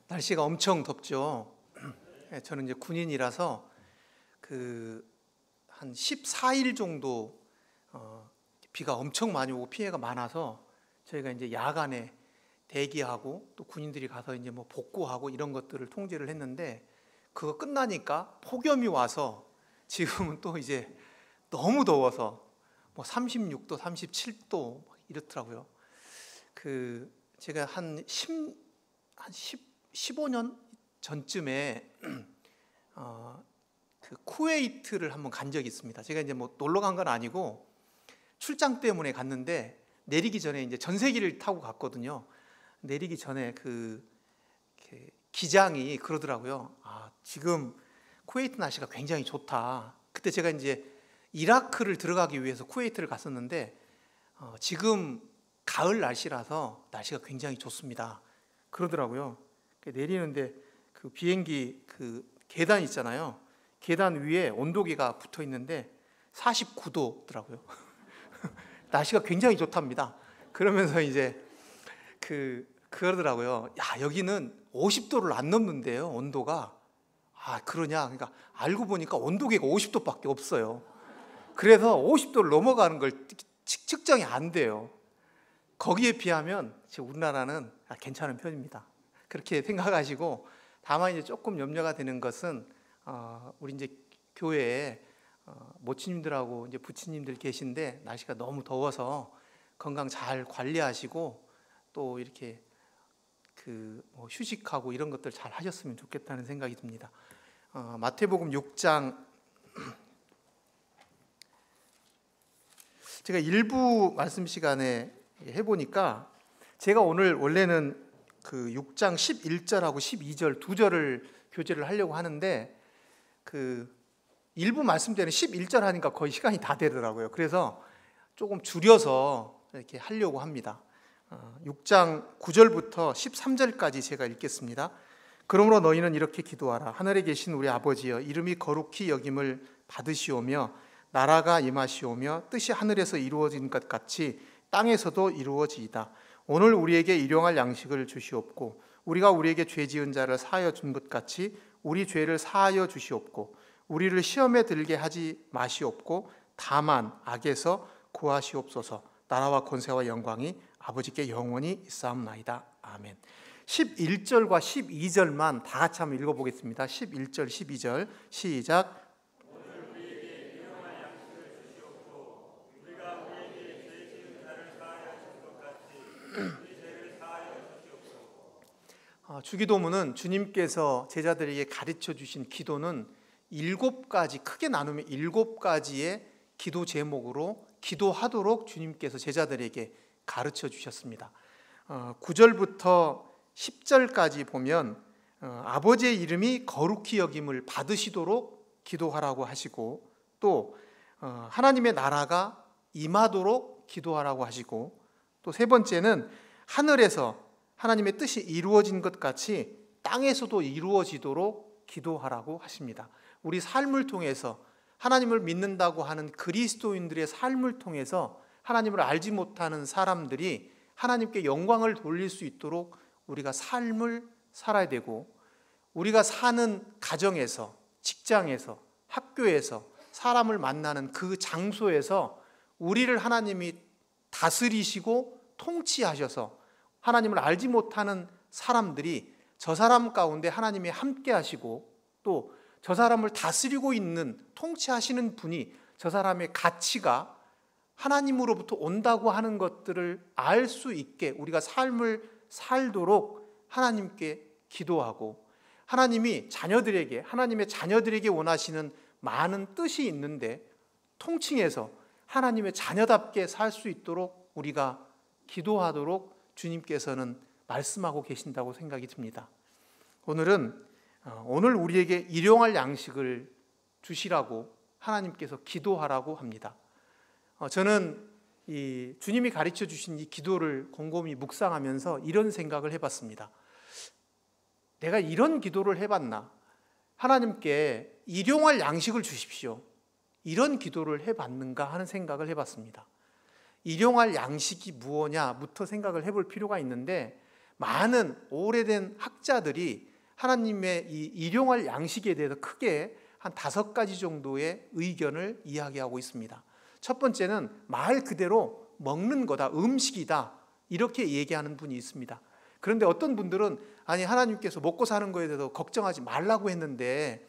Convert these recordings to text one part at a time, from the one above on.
날씨가 엄청 덥죠. 저는 이제 군인이라서 한 14일 정도 비가 엄청 많이 오고 피해가 많아서 저희가 이제 야간에 대기하고 또 군인들이 가서 이제 뭐 복구하고 이런 것들을 통제를 했는데, 그거 끝나니까 폭염이 와서 지금은 또 이제 너무 더워서 뭐 36도, 37도 이렇더라고요. 제가 한 15년 전쯤에 쿠웨이트를 한번 간 적이 있습니다. 제가 이제 뭐 놀러 간 건 아니고 출장 때문에 갔는데, 내리기 전에 이제 전세기를 타고 갔거든요. 내리기 전에 기장이 그러더라고요. 지금 쿠웨이트 날씨가 굉장히 좋다. 그때 제가 이제 이라크를 들어가기 위해서 쿠웨이트를 갔었는데, 지금 가을 날씨라서 날씨가 굉장히 좋습니다 그러더라고요. 내리는데 그 비행기 계단 있잖아요. 계단 위에 온도계가 붙어 있는데 49도더라고요. 날씨가 굉장히 좋답니다. 그러면서 이제 그러더라고요. 야, 여기는 50도를 안 넘는데요, 온도가. 그러냐? 그러니까 알고 보니까 온도계가 50도밖에 없어요. 그래서 50도를 넘어가는 걸 측정이 안 돼요. 거기에 비하면 우리나라는 괜찮은 편입니다. 그렇게 생각하시고, 다만 이제 조금 염려가 되는 것은 우리 이제 교회에 모친님들하고 이제 부친님들 계신데, 날씨가 너무 더워서 건강 잘 관리하시고 또 이렇게 뭐 휴식하고 이런 것들 잘 하셨으면 좋겠다는 생각이 듭니다. 마태복음 6장, 제가 일부 말씀 시간에 해보니까, 제가 오늘 원래는 6장 11절하고 12절 두 절을 교제를 하려고 하는데, 일부 말씀 때는 11절 하니까 거의 시간이 다 되더라고요. 그래서 조금 줄여서 이렇게 하려고 합니다. 6장 9절부터 13절까지 제가 읽겠습니다. 그러므로 너희는 이렇게 기도하라. 하늘에 계신 우리 아버지여, 이름이 거룩히 여김을 받으시오며 나라가 임하시오며 뜻이 하늘에서 이루어진 것 같이 땅에서도 이루어지이다. 오늘 우리에게 일용할 양식을 주시옵고, 우리가 우리에게 죄 지은 자를 사하여 준 것 같이 우리 죄를 사하여 주시옵고, 우리를 시험에 들게 하지 마시옵고 다만 악에서 구하시옵소서. 나라와 권세와 영광이 아버지께 영원히 있사옵나이다. 아멘. 11절과 12절만 다 같이 한번 읽어보겠습니다. 11절, 12절 시작. 주기도문은 주님께서 제자들에게 가르쳐 주신 기도는 7가지, 크게 나누면 7가지의 기도 제목으로 기도하도록 주님께서 제자들에게 가르쳐 주셨습니다. 9절부터 10절까지 보면 아버지의 이름이 거룩히 여김을 받으시도록 기도하라고 하시고, 또 하나님의 나라가 임하도록 기도하라고 하시고, 또 세 번째는 하늘에서 하나님의 뜻이 이루어진 것 같이 땅에서도 이루어지도록 기도하라고 하십니다. 우리 삶을 통해서, 하나님을 믿는다고 하는 그리스도인들의 삶을 통해서 하나님을 알지 못하는 사람들이 하나님께 영광을 돌릴 수 있도록 우리가 삶을 살아야 되고, 우리가 사는 가정에서, 직장에서, 학교에서, 사람을 만나는 그 장소에서 우리를 하나님이 다스리시고 통치하셔서 하나님을 알지 못하는 사람들이 저 사람 가운데 하나님이 함께 하시고, 또 저 사람을 다스리고 있는, 통치하시는 분이 저 사람의 가치가 하나님으로부터 온다고 하는 것들을 알 수 있게 우리가 삶을 살도록 하나님께 기도하고, 하나님이 자녀들에게, 하나님의 자녀들에게 원하시는 많은 뜻이 있는데 통칭해서 하나님의 자녀답게 살 수 있도록 우리가 기도하도록 주님께서는 말씀하고 계신다고 생각이 듭니다. 오늘 우리에게 일용할 양식을 주시라고 하나님께서 기도하라고 합니다. 저는 주님이 가르쳐 주신 이 기도를 곰곰이 묵상하면서 이런 생각을 해봤습니다. 내가 이런 기도를 해봤나? 하나님께 일용할 양식을 주십시오, 이런 기도를 해봤는가 하는 생각을 해봤습니다. 일용할 양식이 무엇냐부터 생각을 해볼 필요가 있는데, 많은 오래된 학자들이 하나님의 이 일용할 양식에 대해서 크게 한 5가지 정도의 의견을 이야기하고 있습니다. 첫 번째는 말 그대로 먹는 거다, 음식이다, 이렇게 얘기하는 분이 있습니다. 그런데 어떤 분들은 아니, 하나님께서 먹고 사는 거에 대해서 걱정하지 말라고 했는데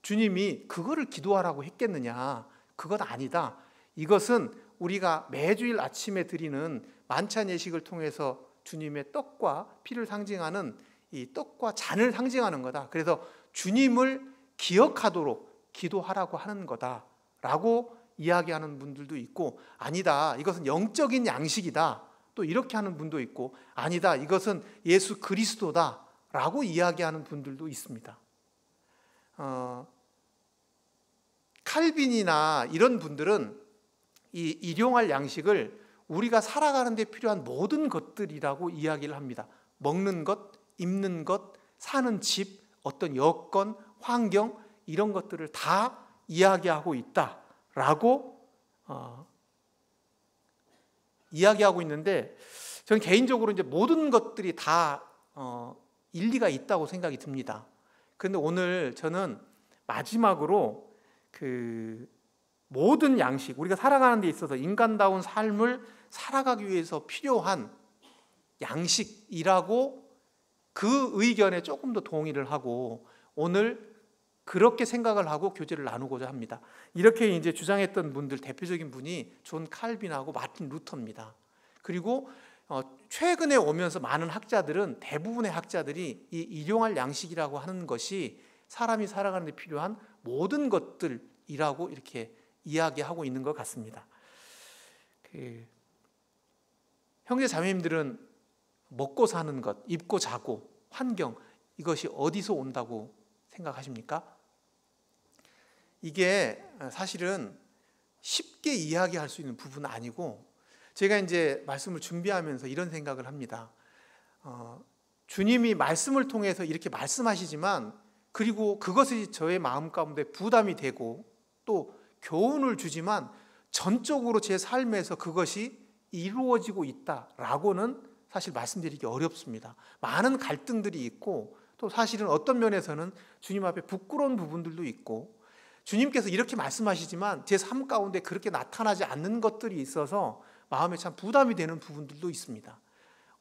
주님이 그거를 기도하라고 했겠느냐? 그건 아니다. 이것은 우리가 매주일 아침에 드리는 만찬 예식을 통해서 주님의 떡과 피를 상징하는 이 떡과 잔을 상징하는 거다. 그래서 주님을 기억하도록 기도하라고 하는 거다라고 이야기하는 분들도 있고, 아니다, 이것은 영적인 양식이다, 또 이렇게 하는 분도 있고, 아니다, 이것은 예수 그리스도다라고 이야기하는 분들도 있습니다. 칼빈이나 이런 분들은 이 일용할 양식을 우리가 살아가는 데 필요한 모든 것들이라고 이야기를 합니다. 먹는 것, 입는 것, 사는 집, 어떤 여건, 환경, 이런 것들을 다 이야기하고 있다라고 이야기하고 있는데, 저는 개인적으로 이제 모든 것들이 다 일리가 있다고 생각이 듭니다. 그런데 오늘 저는 마지막으로 그 모든 양식, 우리가 살아가는 데 있어서 인간다운 삶을 살아가기 위해서 필요한 양식이라고 그 의견에 조금 더 동의를 하고 오늘 그렇게 생각을 하고 교제를 나누고자 합니다. 이렇게 이제 주장했던 분들 대표적인 분이 존 칼빈하고 마틴 루터입니다. 그리고 최근에 오면서 많은 학자들은, 대부분의 학자들이 이 일용할 양식이라고 하는 것이 사람이 살아가는 데 필요한 모든 것들이라고 이렇게 이야기하고 있는 것 같습니다. 형제 자매님들은 먹고 사는 것, 입고 자고, 환경, 이것이 어디서 온다고 생각하십니까? 이게 사실은 쉽게 이야기할 수 있는 부분은 아니고, 제가 이제 말씀을 준비하면서 이런 생각을 합니다. 주님이 말씀을 통해서 이렇게 말씀하시지만, 그리고 그것이 저의 마음 가운데 부담이 되고 또 교훈을 주지만 전적으로 제 삶에서 그것이 이루어지고 있다라고는 사실 말씀드리기 어렵습니다. 많은 갈등들이 있고, 또 사실은 어떤 면에서는 주님 앞에 부끄러운 부분들도 있고, 주님께서 이렇게 말씀하시지만 제 삶 가운데 그렇게 나타나지 않는 것들이 있어서 마음에 참 부담이 되는 부분들도 있습니다.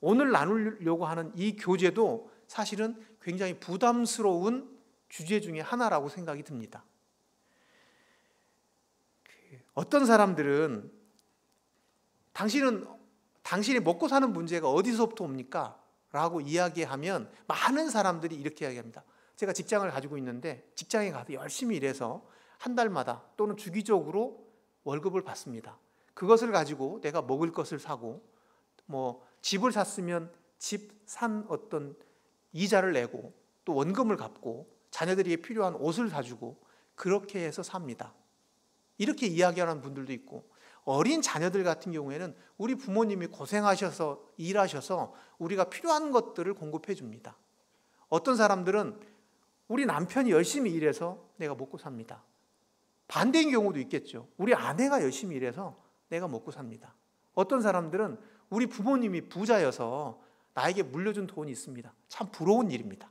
오늘 나누려고 하는 이 교제도 사실은 굉장히 부담스러운 주제 중에 하나라고 생각이 듭니다. 어떤 사람들은 당신이 먹고 사는 문제가 어디서부터 옵니까? 라고 이야기하면 많은 사람들이 이렇게 이야기합니다. 제가 직장을 가지고 있는데 직장에 가서 열심히 일해서 한 달마다 또는 주기적으로 월급을 받습니다. 그것을 가지고 내가 먹을 것을 사고, 집을 샀으면 집 산 어떤 이자를 내고, 또 원금을 갚고, 자녀들에게 필요한 옷을 사주고, 그렇게 해서 삽니다. 이렇게 이야기하는 분들도 있고, 어린 자녀들 같은 경우에는 우리 부모님이 고생하셔서 일하셔서 우리가 필요한 것들을 공급해 줍니다. 어떤 사람들은 우리 남편이 열심히 일해서 내가 먹고 삽니다. 반대인 경우도 있겠죠. 우리 아내가 열심히 일해서 내가 먹고 삽니다. 어떤 사람들은 우리 부모님이 부자여서 나에게 물려준 돈이 있습니다. 참 부러운 일입니다.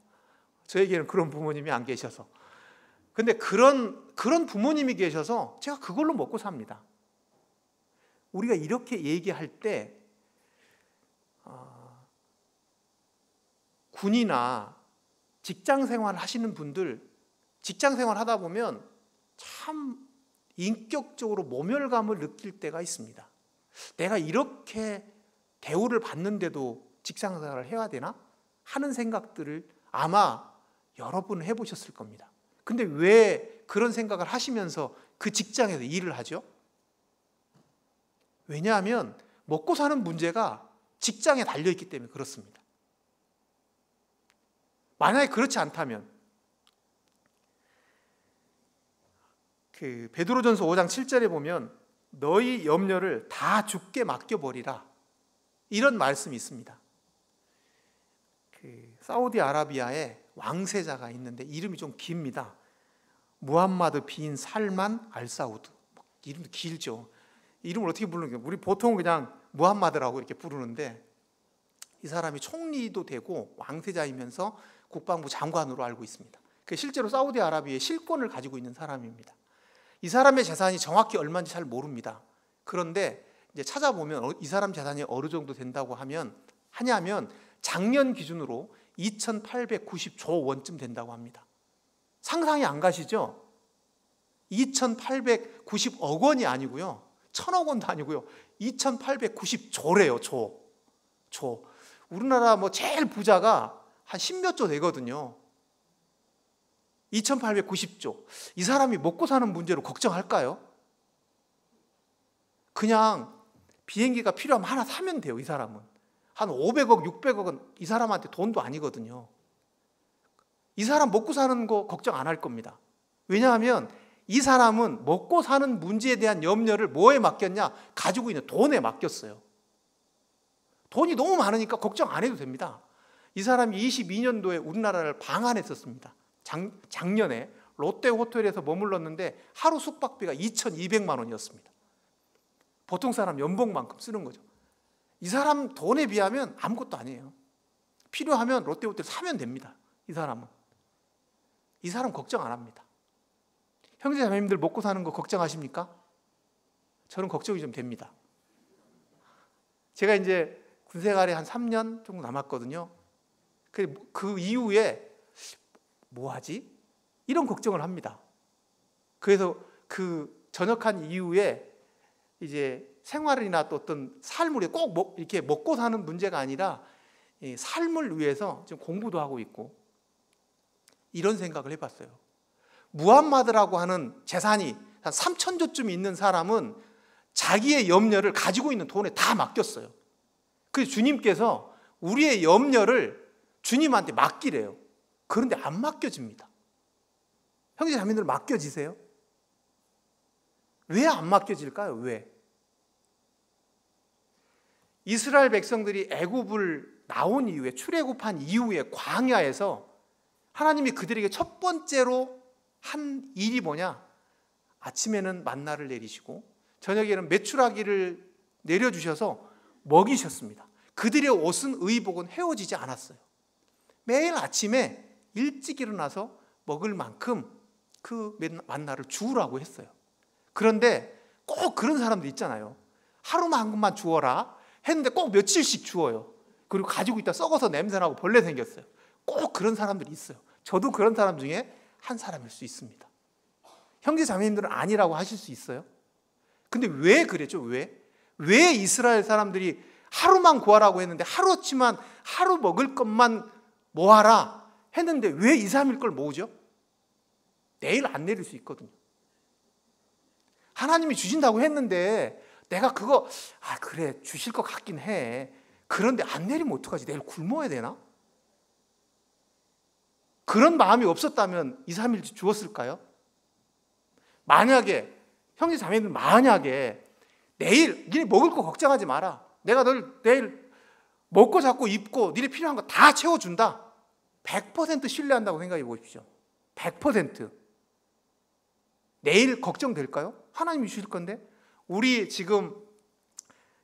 저에게는 그런 부모님이 안 계셔서. 근데 그런 부모님이 계셔서 제가 그걸로 먹고 삽니다. 우리가 이렇게 얘기할 때 군이나 직장 생활 하시는 분들, 직장 생활 하다 보면 참 인격적으로 모멸감을 느낄 때가 있습니다. 내가 이렇게 대우를 받는데도 직장 생활을 해야 되나? 하는 생각들을 아마 여러 번 해보셨을 겁니다. 근데 왜 그런 생각을 하시면서 그 직장에서 일을 하죠? 왜냐하면 먹고 사는 문제가 직장에 달려있기 때문에 그렇습니다. 만약에 그렇지 않다면, 베드로전서 5장 7절에 보면 너희 염려를 다 주께 맡겨버리라, 이런 말씀이 있습니다. 사우디아라비아에 왕세자가 있는데 이름이 좀 깁니다. 무함마드 빈 살만 알사우드. 이름도 길죠. 이름을 어떻게 부르는 거예요? 우리 보통 그냥 무함마드라고 이렇게 부르는데, 이 사람이 총리도 되고 왕세자이면서 국방부 장관으로 알고 있습니다. 실제로 사우디아라비아의 실권을 가지고 있는 사람입니다. 이 사람의 재산이 정확히 얼마인지 잘 모릅니다. 그런데 이제 찾아보면 이 사람 재산이 어느 정도 된다고 하냐면 작년 기준으로 2,890조 원쯤 된다고 합니다. 상상이 안 가시죠? 2,890억 원이 아니고요, 1,000억 원도 아니고요, 2,890조래요. 조. 우리나라 제일 부자가 한 10몇 조 되거든요. 2,890조. 이 사람이 먹고 사는 문제로 걱정할까요? 그냥 비행기가 필요하면 하나 사면 돼요. 이 사람은 한 500억, 600억은 이 사람한테 돈도 아니거든요. 이 사람 먹고 사는 거 걱정 안 할 겁니다. 왜냐하면 이 사람은 먹고 사는 문제에 대한 염려를 뭐에 맡겼냐? 가지고 있는 돈에 맡겼어요. 돈이 너무 많으니까 걱정 안 해도 됩니다. 이 사람이 22년도에 우리나라를 방한했었습니다. 작년에 롯데 호텔에서 머물렀는데 하루 숙박비가 2,200만 원이었습니다. 보통 사람 연봉만큼 쓰는 거죠. 이 사람 돈에 비하면 아무것도 아니에요. 필요하면 롯데 호텔 사면 됩니다. 이 사람 걱정 안 합니다. 형제 자매님들 먹고 사는 거 걱정하십니까? 저는 걱정이 좀 됩니다. 제가 이제 군생활에 한 3년 정도 남았거든요. 그 이후에 뭐 하지? 이런 걱정을 합니다. 그래서 그 전역한 이후에 이제 생활이나 또 어떤 삶을 꼭 이렇게 먹고 사는 문제가 아니라 삶을 위해서 지금 공부도 하고 있고, 이런 생각을 해봤어요. 무함마드라고 하는 재산이 한 3,000조쯤 있는 사람은 자기의 염려를 가지고 있는 돈에 다 맡겼어요. 그래서 주님께서 우리의 염려를 주님한테 맡기래요. 그런데 안 맡겨집니다. 형제 자매들 맡겨지세요? 왜 안 맡겨질까요? 왜? 이스라엘 백성들이 애굽을 나온 이후에, 출애굽한 이후에 광야에서 하나님이 그들에게 첫 번째로 한 일이 뭐냐? 아침에는 만나를 내리시고 저녁에는 메추라기를 내려주셔서 먹이셨습니다. 그들의 옷은, 의복은 헤어지지 않았어요. 매일 아침에 일찍 일어나서 먹을 만큼 그 만나를 주우라고 했어요. 그런데 꼭 그런 사람들 있잖아요. 하루만큼만 주어라 했는데 꼭 며칠씩 주어요. 그리고 가지고 있다 썩어서 냄새나고 벌레 생겼어요. 꼭 그런 사람들이 있어요. 저도 그런 사람 중에 한 사람일 수 있습니다. 형제 자매님들은 아니라고 하실 수 있어요. 근데 왜 그랬죠? 왜 이스라엘 사람들이 하루만 구하라고 했는데 하루치만 하루 먹을 것만 모아라 했는데 왜 2, 3일 걸 모으죠? 내일 안 내릴 수 있거든요. 하나님이 주신다고 했는데 내가 그거 그래 주실 것 같긴 해. 그런데 안 내리면 어떡하지? 내일 굶어야 되나? 그런 마음이 없었다면 2, 3일 주었을까요? 만약에 형제 자매들 만약에 내일 니네 먹을 거 걱정하지 마라. 내가 널 내일 먹고 잡고 입고 니네 필요한 거 다 채워준다. 100% 신뢰한다고 생각해 보십시오. 100%. 내일 걱정될까요? 하나님이 주실 건데. 우리 지금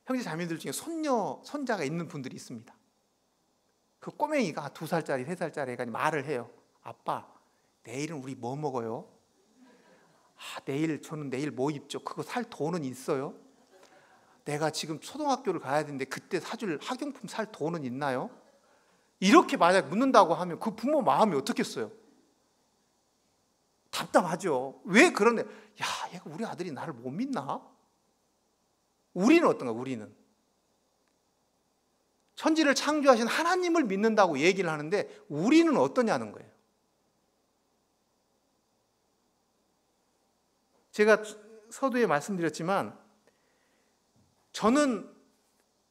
형제 자매들 중에 손자가 있는 분들이 있습니다. 그 꼬맹이가 2살짜리, 3살짜리 애가 말을 해요. 아빠, 내일은 우리 뭐 먹어요? 저는 내일 뭐 입죠? 그거 살 돈은 있어요? 내가 지금 초등학교를 가야 되는데 그때 사줄 학용품 살 돈은 있나요? 이렇게 만약 묻는다고 하면 그 부모 마음이 어떻겠어요? 답답하죠. 왜 그런데 얘가 우리 아들이 나를 못 믿나? 우리는 어떤가? 우리는 천지를 창조하신 하나님을 믿는다고 얘기를 하는데 우리는 어떠냐는 거예요. 제가 서두에 말씀드렸지만 저는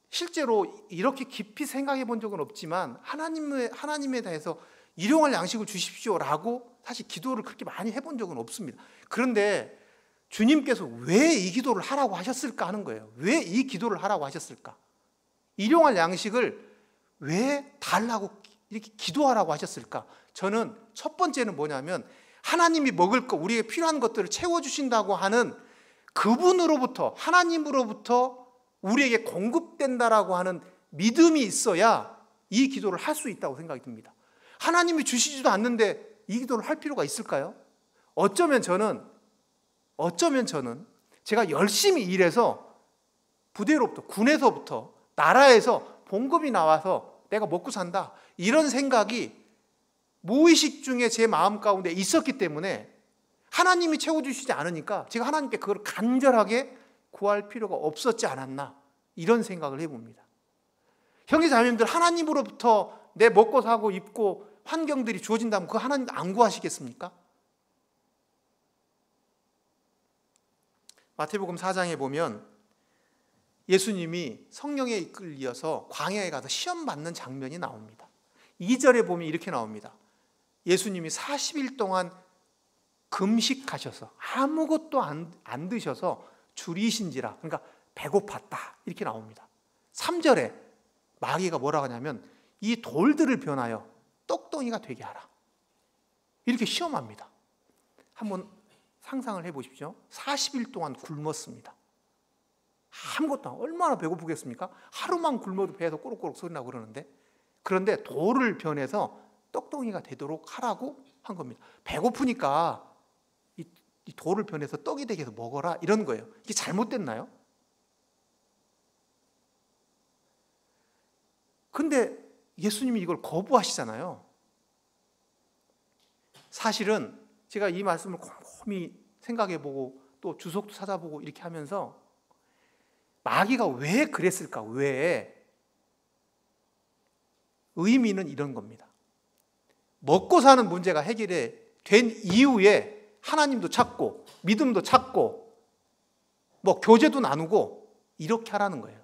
실제로 이렇게 깊이 생각해 본 적은 없지만 하나님에 대해서 일용할 양식을 주십시오라고 사실 기도를 그렇게 많이 해본 적은 없습니다. 그런데 주님께서 왜 이 기도를 하라고 하셨을까 하는 거예요. 왜 이 기도를 하라고 하셨을까? 일용할 양식을 왜 달라고 이렇게 기도하라고 하셨을까? 저는 첫 번째는 뭐냐면 하나님이 먹을 것, 우리에게 필요한 것들을 채워주신다고 하는 그분으로부터, 하나님으로부터 우리에게 공급된다라고 하는 믿음이 있어야 이 기도를 할 수 있다고 생각이 듭니다. 하나님이 주시지도 않는데 이 기도를 할 필요가 있을까요? 어쩌면 저는 제가 열심히 일해서 부대로부터, 군에서부터, 나라에서 봉급이 나와서 내가 먹고 산다, 이런 생각이 무의식 중에 제 마음 가운데 있었기 때문에 하나님이 채워주시지 않으니까 제가 하나님께 그걸 간절하게 구할 필요가 없었지 않았나, 이런 생각을 해봅니다. 형제자매님들, 하나님으로부터 내 먹고 사고 입고 환경들이 주어진다면 그 하나님 안 구하시겠습니까? 마태복음 4장에 보면 예수님이 성령에 이끌려서 광야에 가서 시험 받는 장면이 나옵니다. 2절에 보면 이렇게 나옵니다. 예수님이 40일 동안 금식하셔서 아무것도 안 드셔서 줄이신지라, 그러니까 배고팠다, 이렇게 나옵니다. 3절에 마귀가 뭐라고 하냐면 이 돌들을 변하여 떡덩이가 되게 하라, 이렇게 시험합니다. 한번 상상을 해보십시오. 40일 동안 굶었습니다. 아무것도 얼마나 배고프겠습니까? 하루만 굶어도 배에서 꼬록꼬록 소리 나고 그러는데, 그런데 돌을 변해서 떡덩이가 되도록 하라고 한 겁니다. 배고프니까 이 돌을 변해서 떡이 되게 해서 먹어라, 이런 거예요. 이게 잘못됐나요? 근데 예수님이 이걸 거부하시잖아요. 사실은 제가 이 말씀을 곰곰이 생각해보고 또 주석도 찾아보고 이렇게 하면서 마귀가 왜 그랬을까? 왜? 의미는 이런 겁니다. 먹고 사는 문제가 해결이 된 이후에 하나님도 찾고 믿음도 찾고 뭐 교제도 나누고 이렇게 하라는 거예요.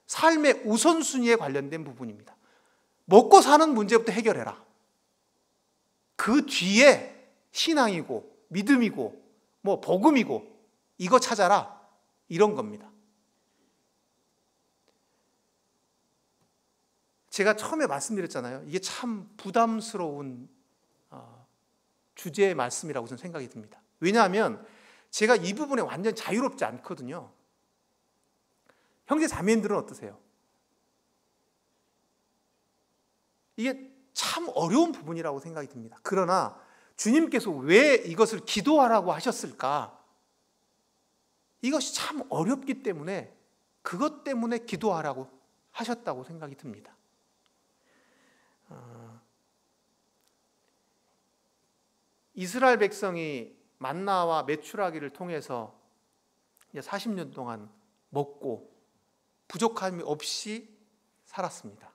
삶의 우선순위에 관련된 부분입니다. 먹고 사는 문제부터 해결해라. 그 뒤에 신앙이고 믿음이고 뭐 복음이고 이거 찾아라, 이런 겁니다. 제가 처음에 말씀드렸잖아요. 이게 참 부담스러운 주제의 말씀이라고 저는 생각이 듭니다. 왜냐하면 제가 이 부분에 완전히 자유롭지 않거든요. 형제 자매님들은 어떠세요? 이게 참 어려운 부분이라고 생각이 듭니다. 그러나 주님께서 왜 이것을 기도하라고 하셨을까? 이것이 참 어렵기 때문에 그것 때문에 기도하라고 하셨다고 생각이 듭니다. 이스라엘 백성이 만나와 메추라기를 통해서 40년 동안 먹고 부족함이 없이 살았습니다.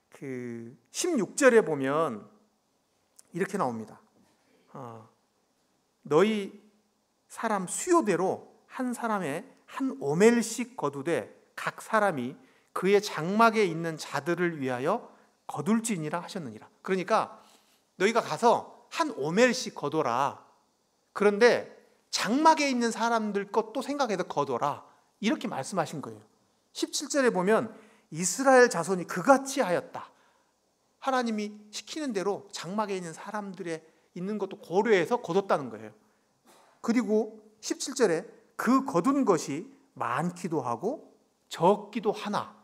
그 16절에 보면 이렇게 나옵니다. 너희 사람 수요대로 한 사람의 한 오멜씩 거두되 각 사람이 그의 장막에 있는 자들을 위하여 거둘지니라 하셨느니라. 그러니까 너희가 가서 한 오멜씩 거둬라. 그런데 장막에 있는 사람들 것도 생각해서 거둬라, 이렇게 말씀하신 거예요. 17절에 보면 이스라엘 자손이 그같이 하였다. 하나님이 시키는 대로 장막에 있는 사람들의 있는 것도 고려해서 거뒀다는 거예요. 그리고 17절에 그 거둔 것이 많기도 하고 적기도 하나.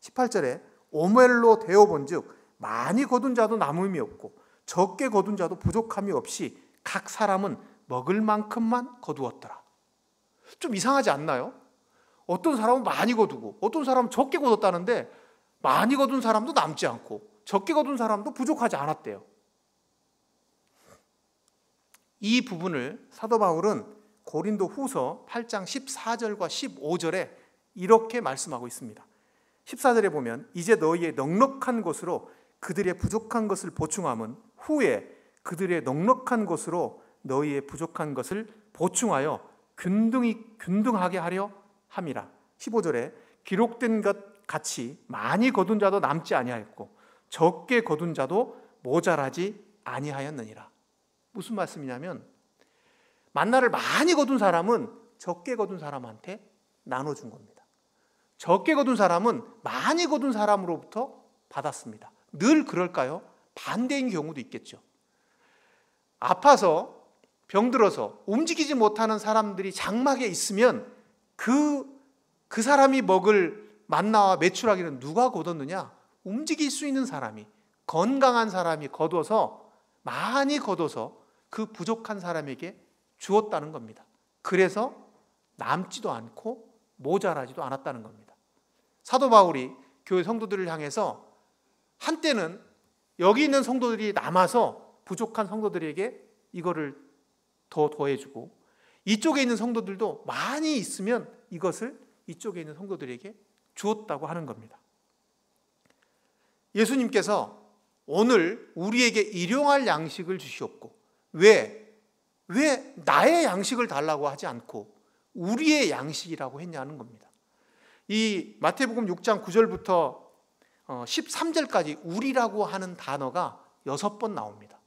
18절에 오멜로 되어본즉 많이 거둔 자도 남음이 없고 적게 거둔 자도 부족함이 없이 각 사람은 먹을 만큼만 거두었더라. 좀 이상하지 않나요? 어떤 사람은 많이 거두고 어떤 사람은 적게 거뒀다는데 많이 거둔 사람도 남지 않고 적게 거둔 사람도 부족하지 않았대요. 이 부분을 사도 바울은 고린도 후서 8장 14절과 15절에 이렇게 말씀하고 있습니다. 14절에 보면 이제 너희의 넉넉한 것으로 그들의 부족한 것을 보충함은 후에 그들의 넉넉한 것으로 너희의 부족한 것을 보충하여 균등하게 하려 함이라. 15절에 기록된 것 같이 많이 거둔 자도 남지 아니하였고 적게 거둔 자도 모자라지 아니하였느니라. 무슨 말씀이냐면 만나를 많이 거둔 사람은 적게 거둔 사람한테 나눠준 겁니다. 적게 거둔 사람은 많이 거둔 사람으로부터 받았습니다. 늘 그럴까요? 반대인 경우도 있겠죠. 아파서 병들어서 움직이지 못하는 사람들이 장막에 있으면 그 사람이 먹을 만나와 메추라기는 누가 거뒀느냐? 움직일 수 있는 사람이, 건강한 사람이 거둬서, 많이 거둬서 그 부족한 사람에게 주었다는 겁니다. 그래서 남지도 않고 모자라지도 않았다는 겁니다. 사도 바울이 교회 성도들을 향해서 한때는 여기 있는 성도들이 남아서 부족한 성도들에게 이거를 더 더해주고, 이쪽에 있는 성도들도 많이 있으면 이것을 이쪽에 있는 성도들에게 주었다고 하는 겁니다. 예수님께서 오늘 우리에게 일용할 양식을 주시옵고, 왜 나의 양식을 달라고 하지 않고 우리의 양식이라고 했냐는 겁니다. 이 마태복음 6장 9절부터 13절까지 우리라고 하는 단어가 6번 나옵니다.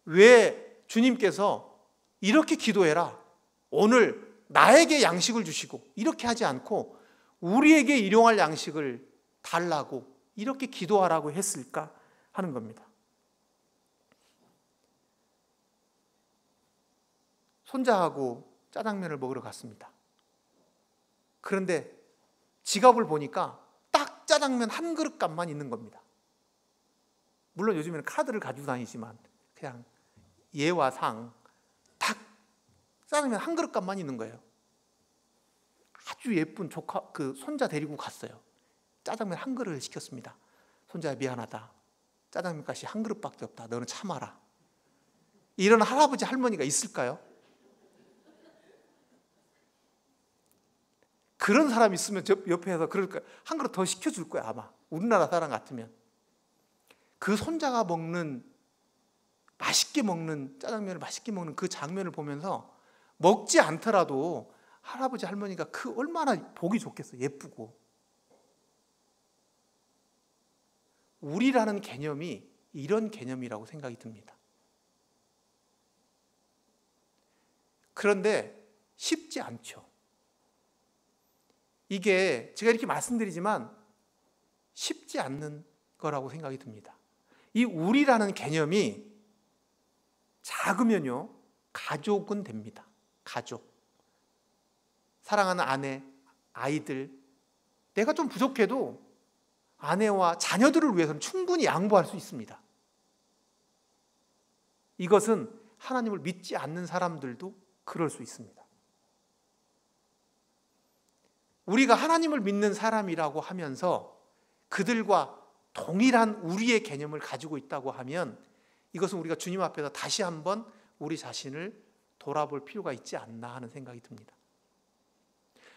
왜 주님께서 이렇게 기도해라, 오늘 나에게 양식을 주시고, 이렇게 하지 않고 우리에게 일용할 양식을 달라고 이렇게 기도하라고 했을까 하는 겁니다. 손자하고 짜장면을 먹으러 갔습니다. 그런데 지갑을 보니까 딱 짜장면 한 그릇값만 있는 겁니다. 물론 요즘에는 카드를 가지고 다니지만 그냥 예와 상 딱 짜장면 한 그릇값만 있는 거예요. 아주 예쁜 조카, 그 손자 데리고 갔어요. 짜장면 한 그릇을 시켰습니다. 손자야, 미안하다, 짜장면 값이 한 그릇밖에 없다, 너는 참아라. 이런 할아버지 할머니가 있을까요? 그런 사람 있으면 저 옆에서 그럴 거야. 한 그릇 더 시켜줄 거야, 아마. 우리나라 사람 같으면. 그 손자가 먹는, 맛있게 먹는, 짜장면을 맛있게 먹는 그 장면을 보면서 먹지 않더라도 할아버지 할머니가 그 얼마나 보기 좋겠어, 예쁘고. 우리라는 개념이 이런 개념이라고 생각이 듭니다. 그런데 쉽지 않죠. 이게 제가 이렇게 말씀드리지만 쉽지 않는 거라고 생각이 듭니다. 이 우리라는 개념이 작으면요, 가족은 됩니다. 가족. 사랑하는 아내, 아이들. 내가 좀 부족해도 아내와 자녀들을 위해서는 충분히 양보할 수 있습니다. 이것은 하나님을 믿지 않는 사람들도 그럴 수 있습니다. 우리가 하나님을 믿는 사람이라고 하면서 그들과 동일한 우리의 개념을 가지고 있다고 하면 이것은 우리가 주님 앞에서 다시 한번 우리 자신을 돌아볼 필요가 있지 않나 하는 생각이 듭니다.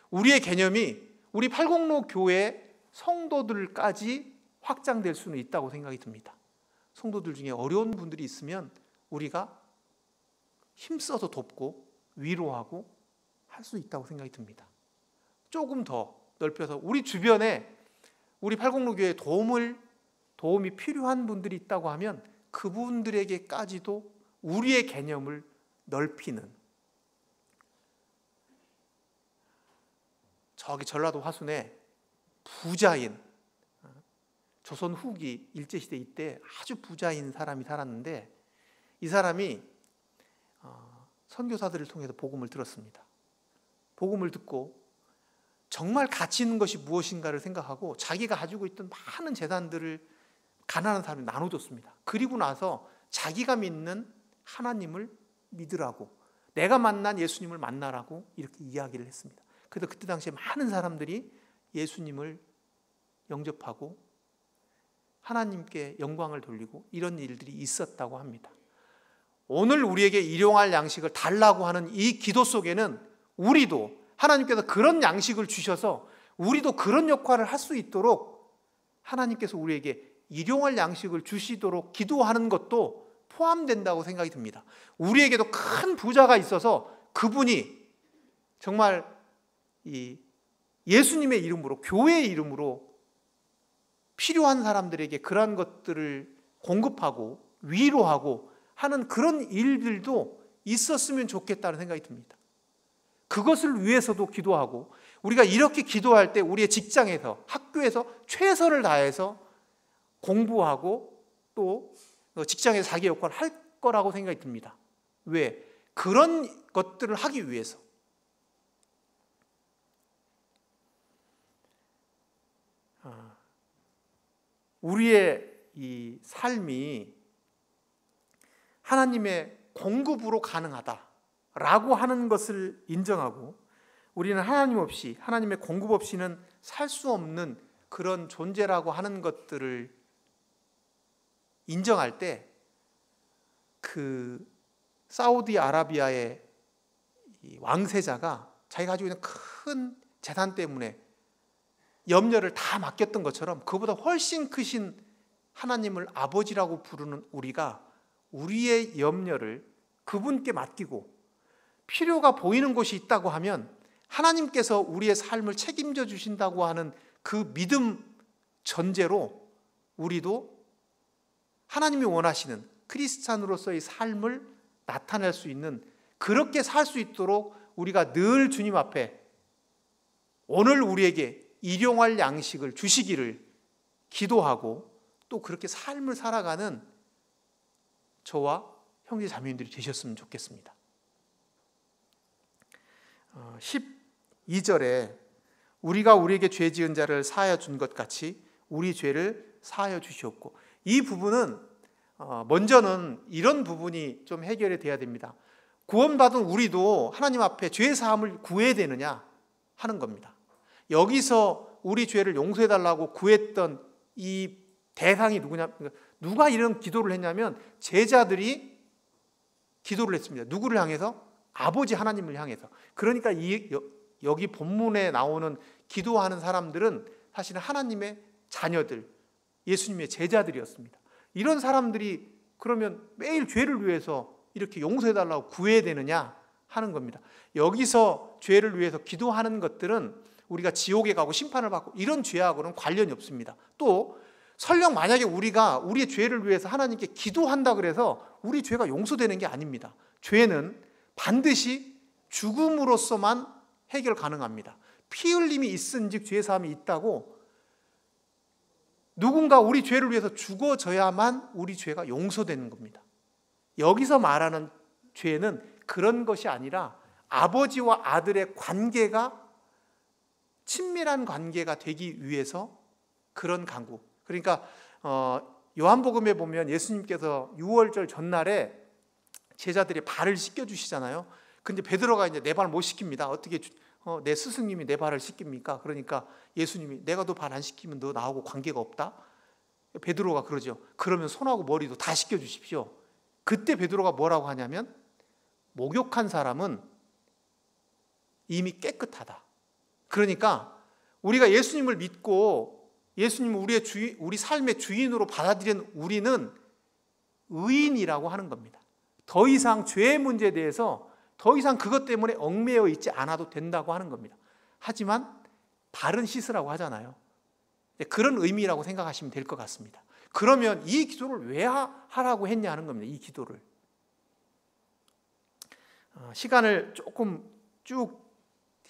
우리의 개념이 우리 팔공로 교회 성도들까지 확장될 수는 있다고 생각이 듭니다. 성도들 중에 어려운 분들이 있으면 우리가 힘써서 돕고 위로하고 할 수 있다고 생각이 듭니다. 조금 더 넓혀서 우리 주변에 우리 팔공로 교회에 도움이 필요한 분들이 있다고 하면 그분들에게까지도 우리의 개념을 넓히는, 저기 전라도 화순에 부자인, 조선 후기 일제시대 이때 아주 부자인 사람이 살았는데, 이 사람이 선교사들을 통해서 복음을 들었습니다. 복음을 듣고 정말 가치 있는 것이 무엇인가를 생각하고 자기가 가지고 있던 많은 재산들을 가난한 사람이 나눠줬습니다. 그리고 나서 자기가 믿는 하나님을 믿으라고, 내가 만난 예수님을 만나라고 이렇게 이야기를 했습니다. 그래서 그때 당시에 많은 사람들이 예수님을 영접하고 하나님께 영광을 돌리고 이런 일들이 있었다고 합니다. 오늘 우리에게 일용할 양식을 달라고 하는 이 기도 속에는 우리도 하나님께서 그런 양식을 주셔서 우리도 그런 역할을 할 수 있도록 하나님께서 우리에게 일용할 양식을 주시도록 기도하는 것도 포함된다고 생각이 듭니다. 우리에게도 큰 부자가 있어서 그분이 정말 이 예수님의 이름으로, 교회의 이름으로 필요한 사람들에게 그러한 것들을 공급하고 위로하고 하는 그런 일들도 있었으면 좋겠다는 생각이 듭니다. 그것을 위해서도 기도하고, 우리가 이렇게 기도할 때 우리의 직장에서, 학교에서 최선을 다해서 공부하고 또 직장에서 자기 역할을 할 거라고 생각이 듭니다. 왜? 그런 것들을 하기 위해서. 우리의 이 삶이 하나님의 공급으로 가능하다라고 하는 것을 인정하고, 우리는 하나님 없이, 하나님의 공급 없이는 살 수 없는 그런 존재라고 하는 것들을 인정할 때, 그 사우디아라비아의 이 왕세자가 자기가 가지고 있는 큰 재산 때문에 염려를 다 맡겼던 것처럼, 그보다 훨씬 크신 하나님을 아버지라고 부르는 우리가 우리의 염려를 그분께 맡기고, 필요가 보이는 곳이 있다고 하면 하나님께서 우리의 삶을 책임져 주신다고 하는 그 믿음 전제로, 우리도 하나님이 원하시는 크리스찬으로서의 삶을 나타낼 수 있는, 그렇게 살 수 있도록 우리가 늘 주님 앞에 오늘 우리에게 일용할 양식을 주시기를 기도하고, 또 그렇게 삶을 살아가는 저와 형제 자매님들이 되셨으면 좋겠습니다. 12절에 우리가 우리에게 죄 지은 자를 사하여 준 것 같이 우리 죄를 사하여 주시옵고, 이 부분은 먼저는 이런 부분이 좀 해결이 돼야 됩니다. 구원받은 우리도 하나님 앞에 죄 사함을 구해야 되느냐 하는 겁니다. 여기서 우리 죄를 용서해달라고 구했던 이 대상이 누구냐? 누가 이런 기도를 했냐면 제자들이 기도를 했습니다. 누구를 향해서? 아버지 하나님을 향해서. 그러니까 여기 본문에 나오는 기도하는 사람들은 사실은 하나님의 자녀들, 예수님의 제자들이었습니다. 이런 사람들이 그러면 매일 죄를 위해서 이렇게 용서해달라고 구해야 되느냐 하는 겁니다. 여기서 죄를 위해서 기도하는 것들은 우리가 지옥에 가고 심판을 받고 이런 죄하고는 관련이 없습니다. 또 설령 만약에 우리가 우리의 죄를 위해서 하나님께 기도한다 그래서 우리 죄가 용서되는 게 아닙니다. 죄는 반드시 죽음으로서만 해결 가능합니다. 피 흘림이 있은즉 죄 사함이 있다고, 누군가 우리 죄를 위해서 죽어져야만 우리 죄가 용서되는 겁니다. 여기서 말하는 죄는 그런 것이 아니라 아버지와 아들의 관계가 친밀한 관계가 되기 위해서 그런 간구. 그러니까 요한복음에 보면 예수님께서 유월절 전날에 제자들이 발을 씻겨주시잖아요. 근데 베드로가 이제 내 발 못 씻깁니다. 어떻게 내 스승님이 내 발을 씻깁니까? 그러니까 예수님이 내가 너 발 안 씻기면 너 나하고 관계가 없다. 베드로가 그러죠. 그러면 손하고 머리도 다 씻겨주십시오. 그때 베드로가 뭐라고 하냐면, 목욕한 사람은 이미 깨끗하다. 그러니까 우리가 예수님을 믿고 예수님을 우리 삶의 주인으로 받아들인 우리는 의인이라고 하는 겁니다. 더 이상 죄의 문제에 대해서 더 이상 그것 때문에 얽매여 있지 않아도 된다고 하는 겁니다. 하지만 발은 씻으라고 하잖아요. 그런 의미라고 생각하시면 될 것 같습니다. 그러면 이 기도를 왜 하라고 했냐 하는 겁니다. 이 기도를. 시간을 조금 쭉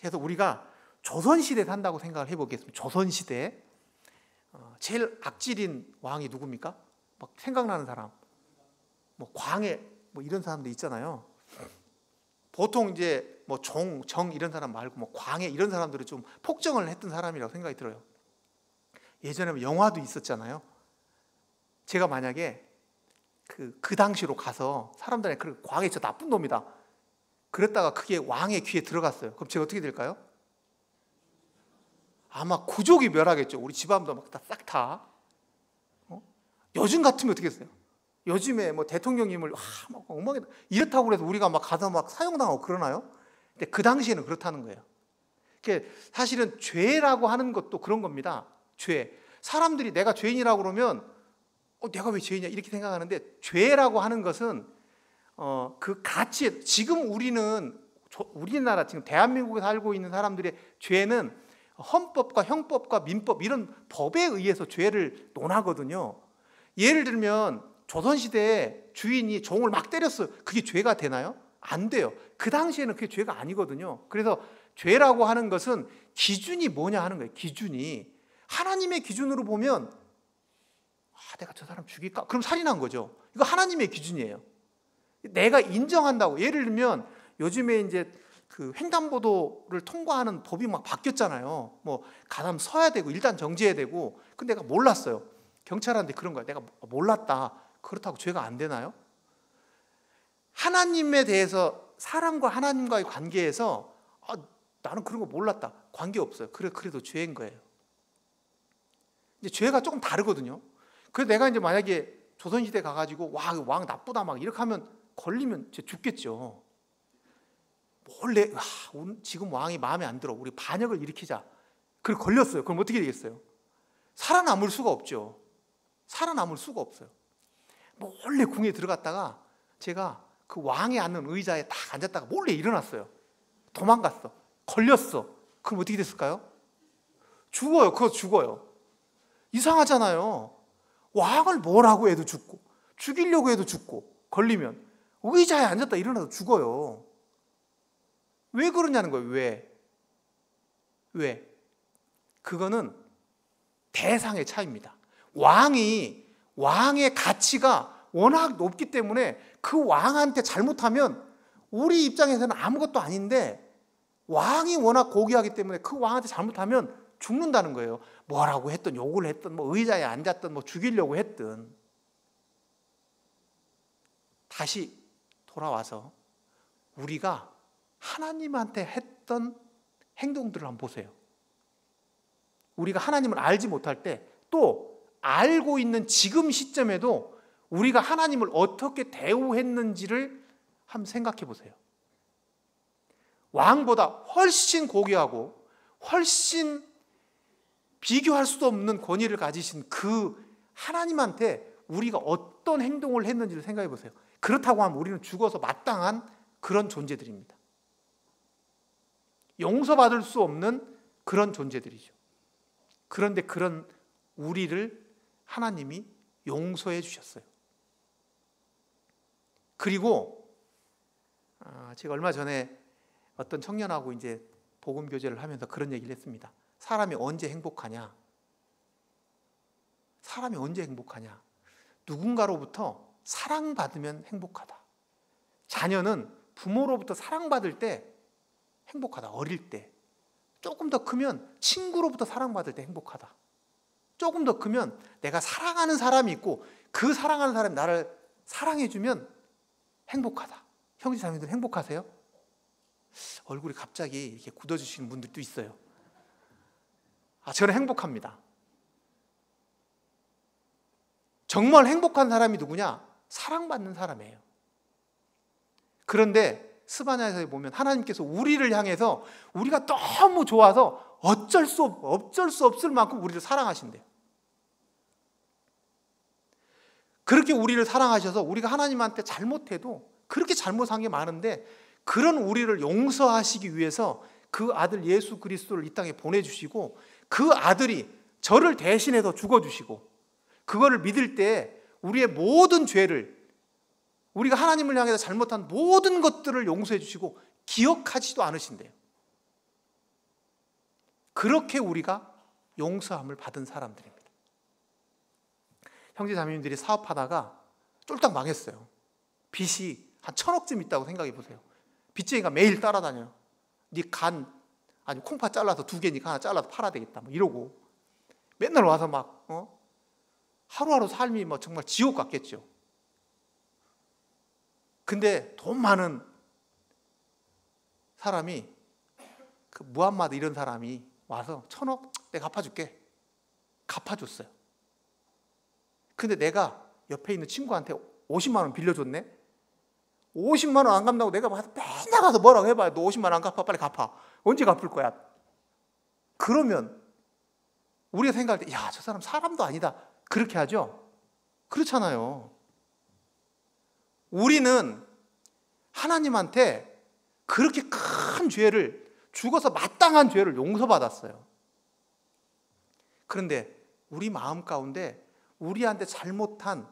해서 우리가 조선시대에 산다고 생각을 해보겠습니다. 조선시대 제일 악질인 왕이 누굽니까? 막 생각나는 사람, 뭐 광해, 뭐 이런 사람들 있잖아요. 보통 이제 뭐 정 이런 사람 말고 뭐 광해 이런 사람들은 좀 폭정을 했던 사람이라고 생각이 들어요. 예전에 영화도 있었잖아요. 제가 만약에 그 당시로 가서 사람들이 그 광해 저 나쁜 놈이다 그랬다가 그게 왕의 귀에 들어갔어요. 그럼 제가 어떻게 될까요? 아마 구족이 멸하겠죠. 우리 집안도 막 싹 다. 요즘 같으면 어떻게 했어요? 요즘에 뭐 대통령님을 막 엉망이 이렇다고 그래서 우리가 막 가서 막 사형당하고 그러나요? 근데 그 당시에는 그렇다는 거예요. 그러니까 사실은 죄라고 하는 것도 그런 겁니다. 죄. 사람들이 내가 죄인이라고 그러면 내가 왜 죄인이야 이렇게 생각하는데, 죄라고 하는 것은 그 가치, 지금 우리나라 지금 대한민국에 살고 있는 사람들의 죄는 헌법과 형법과 민법 이런 법에 의해서 죄를 논하거든요. 예를 들면 조선시대에 주인이 종을 막 때렸어요. 그게 죄가 되나요? 안 돼요. 그 당시에는 그게 죄가 아니거든요. 그래서 죄라고 하는 것은 기준이 뭐냐 하는 거예요. 기준이 하나님의 기준으로 보면 내가 저 사람 죽일까? 그럼 살인한 거죠. 이거 하나님의 기준이에요. 내가 인정한다고. 예를 들면 요즘에 이제 그 횡단보도를 통과하는 법이 막 바뀌었잖아요. 뭐 가담 서야 되고 일단 정지해야 되고. 근데 내가 몰랐어요. 경찰한테 그런 거야. 내가 몰랐다. 그렇다고 죄가 안 되나요? 하나님에 대해서, 사람과 하나님과의 관계에서 나는 그런 거 몰랐다. 관계없어요. 그래도 죄인 거예요. 이제 죄가 조금 다르거든요. 그래서 내가 이제 만약에 조선시대 가가지고 왕 나쁘다 막 이렇게 하면 걸리면 이제 죽겠죠. 몰래 지금 왕이 마음에 안 들어. 우리 반역을 일으키자. 그래 걸렸어요. 그럼 어떻게 되겠어요? 살아남을 수가 없죠. 살아남을 수가 없어요. 몰래 궁에 들어갔다가 제가 그 왕이 앉는 의자에 딱 앉았다가 몰래 일어났어요. 도망갔어. 걸렸어. 그럼 어떻게 됐을까요? 죽어요. 그거 죽어요. 이상하잖아요. 왕을 뭐라고 해도 죽고, 죽이려고 해도 죽고, 걸리면 의자에 앉았다 일어나도 죽어요. 왜 그러냐는 거예요. 왜? 그거는 대상의 차이입니다. 왕의 가치가 워낙 높기 때문에 그 왕한테 잘못하면 우리 입장에서는 아무것도 아닌데, 왕이 워낙 고귀하기 때문에 그 왕한테 잘못하면 죽는다는 거예요. 뭐라고 했든, 욕을 했든, 뭐 의자에 앉았든, 뭐 죽이려고 했든. 다시 돌아와서 우리가 하나님한테 했던 행동들을 한번 보세요. 우리가 하나님을 알지 못할 때, 또 알고 있는 지금 시점에도 우리가 하나님을 어떻게 대우했는지를 한번 생각해 보세요. 왕보다 훨씬 고귀하고 훨씬 비교할 수도 없는 권위를 가지신 그 하나님한테 우리가 어떤 행동을 했는지를 생각해 보세요. 그렇다고 하면 우리는 죽어서 마땅한 그런 존재들입니다. 용서받을 수 없는 그런 존재들이죠. 그런데 그런 우리를 하나님이 용서해 주셨어요. 그리고 제가 얼마 전에 어떤 청년하고 이제 복음 교제를 하면서 그런 얘기를 했습니다. 사람이 언제 행복하냐? 사람이 언제 행복하냐? 누군가로부터 사랑받으면 행복하다. 자녀는 부모로부터 사랑받을 때 행복하다. 어릴 때. 조금 더 크면 친구로부터 사랑받을 때 행복하다. 조금 더 크면 내가 사랑하는 사람이 있고 그 사랑하는 사람이 나를 사랑해주면 행복하다. 형제자매들 행복하세요? 얼굴이 갑자기 이렇게 굳어지시는 분들도 있어요. 저는 행복합니다. 정말 행복한 사람이 누구냐? 사랑받는 사람이에요. 그런데 스바냐에서 보면 하나님께서 우리를 향해서 우리가 너무 좋아서 어쩔 수 없을 만큼 우리를 사랑하신대요. 그렇게 우리를 사랑하셔서 우리가 하나님한테 잘못해도, 그렇게 잘못한 게 많은데 그런 우리를 용서하시기 위해서 그 아들 예수 그리스도를 이 땅에 보내주시고, 그 아들이 저를 대신해서 죽어주시고, 그거를 믿을 때 우리의 모든 죄를, 우리가 하나님을 향해서 잘못한 모든 것들을 용서해 주시고 기억하지도 않으신대요. 그렇게 우리가 용서함을 받은 사람들입니다. 형제자매님들이 사업하다가 쫄딱 망했어요. 빚이 한 1,000억쯤 있다고 생각해 보세요. 빚쟁이가 매일 따라다녀요. 네 간, 아니 콩팥 잘라서 2개니까 하나 잘라서 팔아야 되겠다 뭐 이러고 맨날 와서 막 하루하루 삶이 뭐 정말 지옥 같겠죠. 근데 돈 많은 사람이, 그 무함마드 이런 사람이 와서 1,000억 내가 갚아줄게. 갚아줬어요. 근데 내가 옆에 있는 친구한테 50만 원 빌려줬네. 50만 원 안 갚는다고 내가 맨날 가서 뭐라고 해봐요. 너 50만 원 안 갚아, 빨리 갚아. 언제 갚을 거야? 그러면 우리가 생각할 때, 야, 저 사람 사람도 아니다. 그렇게 하죠? 그렇잖아요. 우리는 하나님한테 그렇게 큰 죄를, 죽어서 마땅한 죄를 용서받았어요. 그런데 우리 마음 가운데 우리한테 잘못한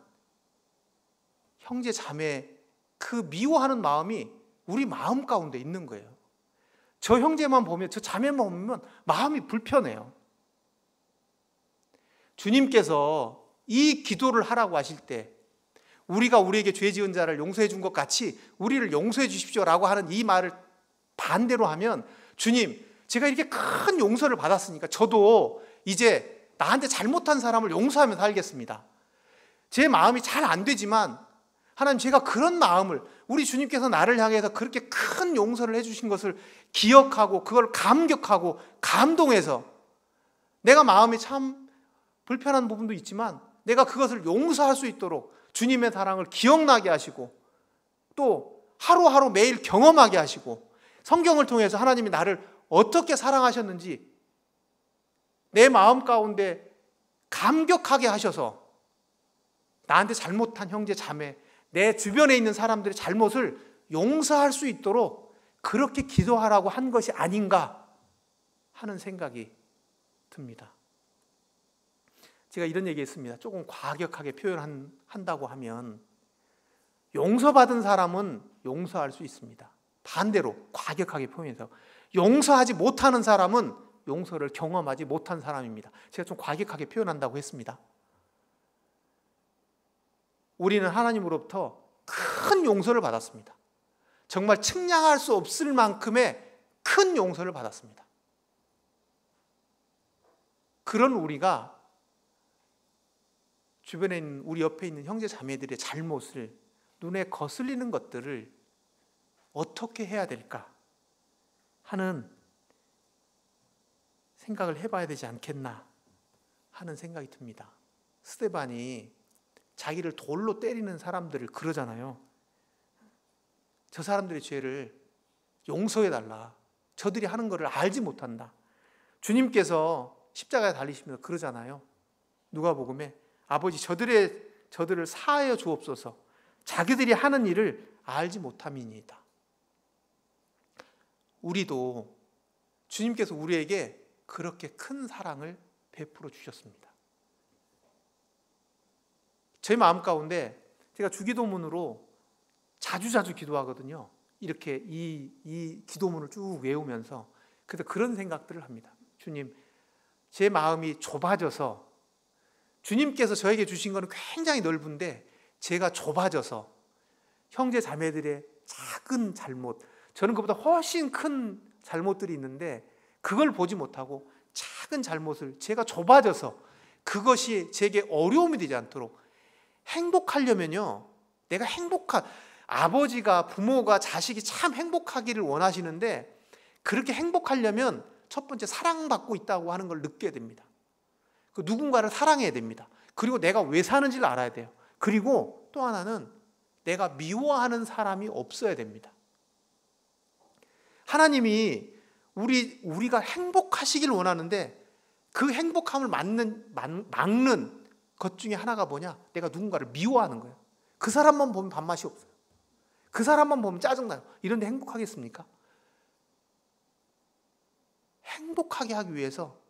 형제 자매, 그 미워하는 마음이 우리 마음 가운데 있는 거예요. 저 형제만 보면, 저 자매만 보면 마음이 불편해요. 주님께서 이 기도를 하라고 하실 때, 우리가 우리에게 죄 지은 자를 용서해 준 것 같이 우리를 용서해 주십시오라고 하는 이 말을 반대로 하면 주님, 제가 이렇게 큰 용서를 받았으니까 저도 이제 나한테 잘못한 사람을 용서하며 살겠습니다. 제 마음이 잘 안 되지만 하나님, 제가 그런 마음을, 우리 주님께서 나를 향해서 그렇게 큰 용서를 해주신 것을 기억하고 그걸 감격하고 감동해서 내가 마음이 참 불편한 부분도 있지만 내가 그것을 용서할 수 있도록 주님의 사랑을 기억나게 하시고 또 하루하루 매일 경험하게 하시고 성경을 통해서 하나님이 나를 어떻게 사랑하셨는지 내 마음 가운데 감격하게 하셔서 나한테 잘못한 형제 자매, 내 주변에 있는 사람들의 잘못을 용서할 수 있도록 그렇게 기도하라고 한 것이 아닌가 하는 생각이 듭니다. 제가 이런 얘기했습니다. 조금 과격하게 표현한다고 하면 용서받은 사람은 용서할 수 있습니다. 반대로 과격하게 표현해서 용서하지 못하는 사람은 용서를 경험하지 못한 사람입니다. 제가 좀 과격하게 표현한다고 했습니다. 우리는 하나님으로부터 큰 용서를 받았습니다. 정말 측량할 수 없을 만큼의 큰 용서를 받았습니다. 그런 우리가 주변에 있는 우리 옆에 있는 형제 자매들의 잘못을, 눈에 거슬리는 것들을 어떻게 해야 될까 하는 생각을 해봐야 되지 않겠나 하는 생각이 듭니다. 스데반이 자기를 돌로 때리는 사람들을 그러잖아요. 저 사람들의 죄를 용서해달라. 저들이 하는 것을 알지 못한다. 주님께서 십자가에 달리시면서 그러잖아요. 누가복음에 아버지, 저들을 사하여 주옵소서. 자기들이 하는 일을 알지 못함이니이다. 우리도 주님께서 우리에게 그렇게 큰 사랑을 베풀어 주셨습니다. 제 마음 가운데 제가 주기도문으로 자주 기도하거든요. 이렇게 이 기도문을 쭉 외우면서 그래서 그런 생각들을 합니다. 주님, 제 마음이 좁아져서 주님께서 저에게 주신 것은 굉장히 넓은데 제가 좁아져서 형제 자매들의 작은 잘못, 저는 그보다 훨씬 큰 잘못들이 있는데 그걸 보지 못하고 작은 잘못을 제가 좁아져서 그것이 제게 어려움이 되지 않도록 행복하려면요, 내가 아버지가, 부모가 자식이 참 행복하기를 원하시는데 그렇게 행복하려면 첫 번째 사랑받고 있다고 하는 걸 느껴야 됩니다. 그 누군가를 사랑해야 됩니다. 그리고 내가 왜 사는지를 알아야 돼요. 그리고 또 하나는 내가 미워하는 사람이 없어야 됩니다. 하나님이 우리가 행복하시길 원하는데 그 행복함을 막는 것 중에 하나가 뭐냐? 내가 누군가를 미워하는 거예요. 그 사람만 보면 밥맛이 없어요. 그 사람만 보면 짜증나요. 이런데 행복하겠습니까? 행복하게 하기 위해서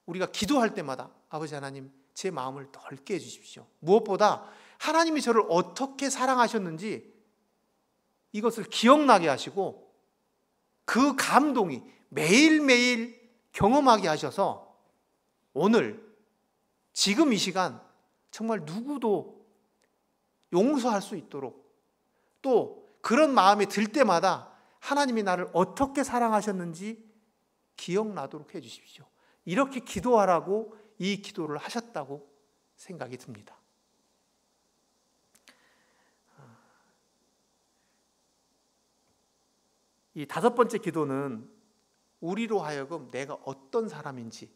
우리가 기도할 때마다 아버지 하나님, 제 마음을 넓게 해주십시오. 무엇보다 하나님이 저를 어떻게 사랑하셨는지 이것을 기억나게 하시고 그 감동이 매일매일 경험하게 하셔서 오늘 지금 이 시간 정말 누구도 용서할 수 있도록 또 그런 마음이 들 때마다 하나님이 나를 어떻게 사랑하셨는지 기억나도록 해주십시오. 이렇게 기도하라고 이 기도를 하셨다고 생각이 듭니다. 이 다섯 번째 기도는 우리로 하여금 내가 어떤 사람인지,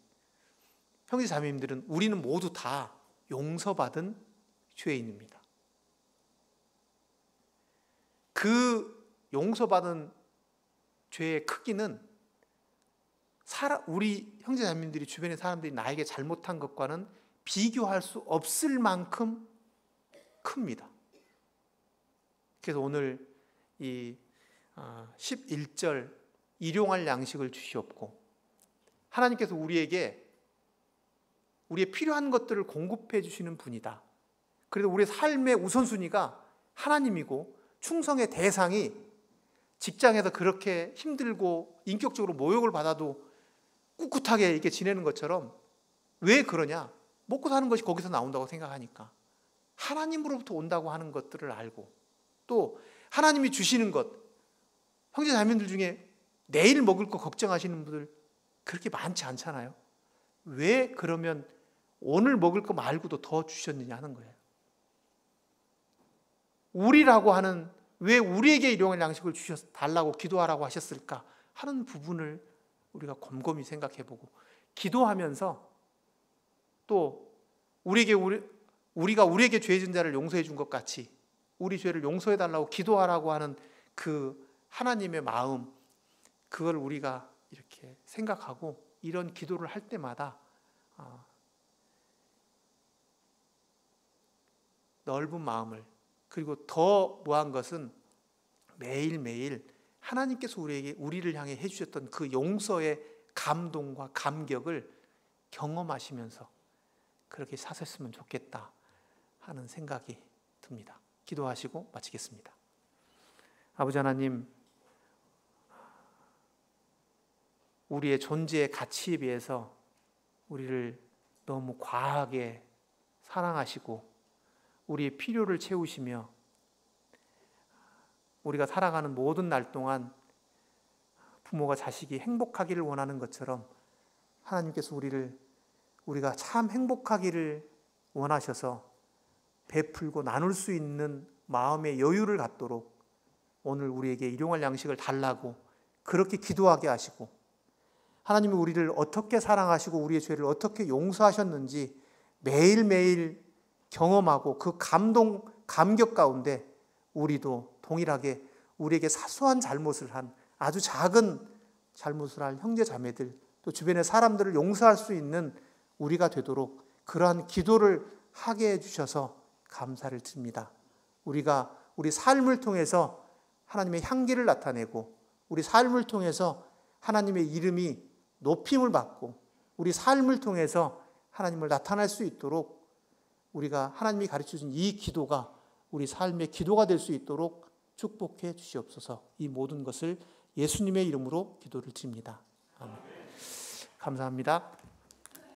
형제 자매님들은 우리는 모두 다 용서받은 죄인입니다. 그 용서받은 죄의 크기는 우리 형제 자매님들이, 주변의 사람들이 나에게 잘못한 것과는 비교할 수 없을 만큼 큽니다. 그래서 오늘 이 11절 일용할 양식을 주시옵고, 하나님께서 우리에게 우리의 필요한 것들을 공급해 주시는 분이다. 그래서 우리의 삶의 우선순위가 하나님이고 충성의 대상이 직장에서 그렇게 힘들고 인격적으로 모욕을 받아도 꿋꿋하게 이렇게 지내는 것처럼, 왜 그러냐? 먹고 사는 것이 거기서 나온다고 생각하니까 하나님으로부터 온다고 하는 것들을 알고 또 하나님이 주시는 것, 형제 자매들 중에 내일 먹을 거 걱정하시는 분들 그렇게 많지 않잖아요. 왜 그러면 오늘 먹을 거 말고도 더 주셨느냐 하는 거예요. 우리라고 하는, 왜 우리에게 일용할 양식을 달라고 기도하라고 하셨을까 하는 부분을 우리가 곰곰이 생각해보고, 기도하면서 또 우리가 우리에게 죄 지은 자를 용서해 준 것 같이 우리 죄를 용서해 달라고 기도하라고 하는 그 하나님의 마음, 그걸 우리가 이렇게 생각하고 이런 기도를 할 때마다 넓은 마음을, 그리고 더 무한 것은 매일매일 하나님께서 우리를 향해 해주셨던 그 용서의 감동과 감격을 경험하시면서 그렇게 사셨으면 좋겠다 하는 생각이 듭니다. 기도하시고 마치겠습니다. 아버지 하나님, 우리의 존재의 가치에 비해서 우리를 너무 과하게 사랑하시고 우리의 필요를 채우시며 우리가 살아가는 모든 날 동안 부모가 자식이 행복하기를 원하는 것처럼 하나님께서 우리가 참 행복하기를 원하셔서 베풀고 나눌 수 있는 마음의 여유를 갖도록 오늘 우리에게 일용할 양식을 달라고 그렇게 기도하게 하시고, 하나님이 우리를 어떻게 사랑하시고 우리의 죄를 어떻게 용서하셨는지 매일매일 경험하고 그 감격 가운데 우리도 동일하게 우리에게 사소한 잘못을 한, 아주 작은 잘못을 할 형제 자매들, 또 주변의 사람들을 용서할 수 있는 우리가 되도록 그러한 기도를 하게 해주셔서 감사를 드립니다. 우리가 우리 삶을 통해서 하나님의 향기를 나타내고 우리 삶을 통해서 하나님의 이름이 높임을 받고 우리 삶을 통해서 하나님을 나타낼 수 있도록 우리가 하나님이 가르쳐준 이 기도가 우리 삶의 기도가 될 수 있도록 축복해 주시옵소서. 이 모든 것을 예수님의 이름으로 기도를 드립니다. 아멘. 감사합니다.